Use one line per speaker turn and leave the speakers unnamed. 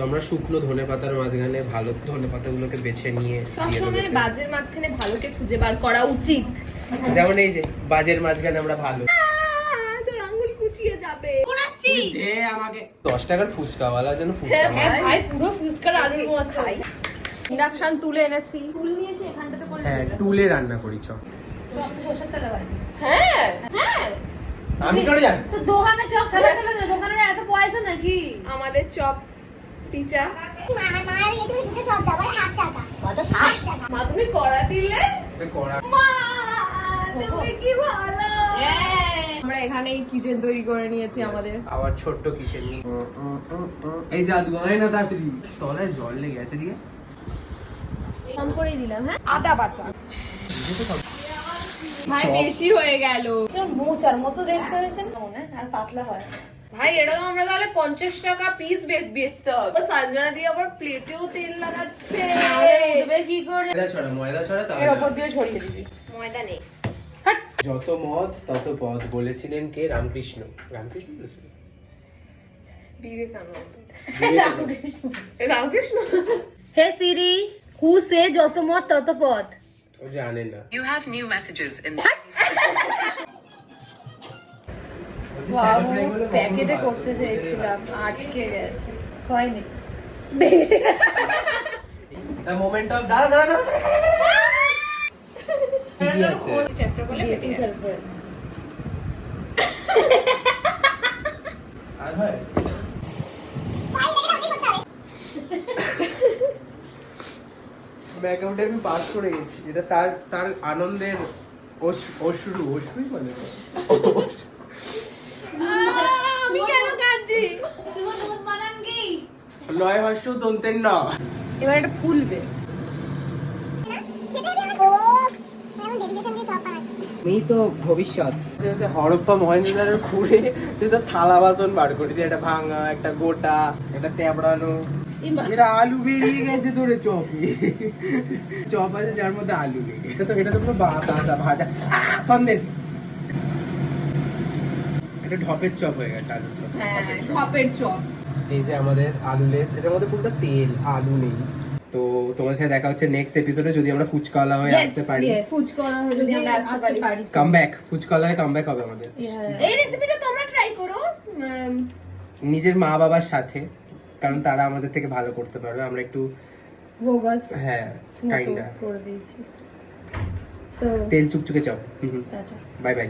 আমরা শুকনো ধনেপাতার মাঝখানে ভালো ধনেপাতাগুলোকে বেছে নিয়ে
সবসময় বাজের মাঝখানে ভালোকে খুঁজে বার করা উচিত।
যেমন এই যে বাজের মাঝখানে আমরা ভালো।
তোর আঙ্গুল কুচিয়ে যাবে।
আমাকে 10 টাকার ফুচকাওয়ালা যেন ফুচকা
ভাই পুরো ফুচকার আলুর মতো খাই। ইন্ডাকশন তুলে এনেছি, তুল নিয়ে এসে এখানটাতে করে
হ্যাঁ টুলে রান্না করি চপ
সরষের তেলে ভাজি। হ্যাঁ হ্যাঁ
আমি করে জানি
তো দোকানে চপ সারা তেলে দোকানে এত পয়সা নাকি?
আমাদের চপ টিচা মা তুমি কড়া দিলে
করা
মা তুমি কি ভালো। আমরা এখানে কিচেন তৈরি করে নিয়েছি আমাদের
আবার ছোট্ট কিচেন নিয়ে এই জাদু হয় না তাড়াতাড়ি তলায় জল লেগে আছে দিকে
কম করেই দিলাম। হ্যাঁ আদা বাটা ভাই বেশি হয়ে গেল।
মোচার মতো দেখতে হয়েছে না আর পাতলা হয়।
ভাই এটা তো আমরা তাহলে 50 টাকা পিস বেচতে হবে। সঞ্জনা দিয়ে আবার প্লেটেও তেল লাগাচ্ছে।
উঠবে কি করে?
ময়দা ছড়া
এর উপর দিয়ে ছড়িয়ে দিবি।
ময়দা নেই।
যত মত তত পথ বলেছিলেন কে? রামকৃষ্ণ বলেছিলেন
বিবেকানন্দ। রামকৃষ্ণ।
হে সিরি, হু সে যত মত তত পথ।
ও জানে না।
You have new messages in
প্যাকেটে করতে চেয়েছিলাম, আটকে গেছে, হয়নি।
The moment of দাঁড়া কি আছে?
চ্যাপ্টার বলে পেটে গেছে।
আর হয় ব্যাকআউটে আমি পাস করে গেছি। এটা তার আনন্দের অশ্রুই বলে।
আমি কেন কাঁদছি?
নয় হর্ষ দন্তের ন।
এবার এটা ফুলবে।
আমি তো ভবিষ্যৎ হরপ্পা মহেঞ্জোদারোর খুঁড়ে সে তো থালা বাসন বার করেছে, একটা ভাঙা, একটা গোটা, একটা তেবড়ানো। এটা আলু বেরিয়ে গেছে তোরে চপে। চপ আছে যার মধ্যে আলু নেই। এটা তো পুরো বাতা ভাজা সন্দেশ। এটা ঢপের চপ হয়ে গেছে, আলু চপ।
হ্যাঁ ঢপের চপ।
এই যে আমাদের আলু লেস, এটার মধ্যে পুরোটা তেল, আলু নেই। তো তোমার সাথে দেখা হচ্ছে নেক্সট এপিসোডে, যদি আমরা ফুচকাওয়ালা হয়ে আসতে পারি।
ফুচকা যদি আমরা আসতে পারি।
কামব্যাক, ফুচকাওয়ালা হয়ে কামব্যাক হবে আমাদের।
এই রেসিপিটা তোমরা ট্রাই করো
নিজের মা বাবার সাথে, কারণ তারা আমাদের থেকে ভালো করতে পারবে। আমরা একটু
বোগাস
হ্যাঁ কাইন্ডা
করে দিয়েছি। সো
তেল চুকচুকে চাও।
টাটা।
Bye bye.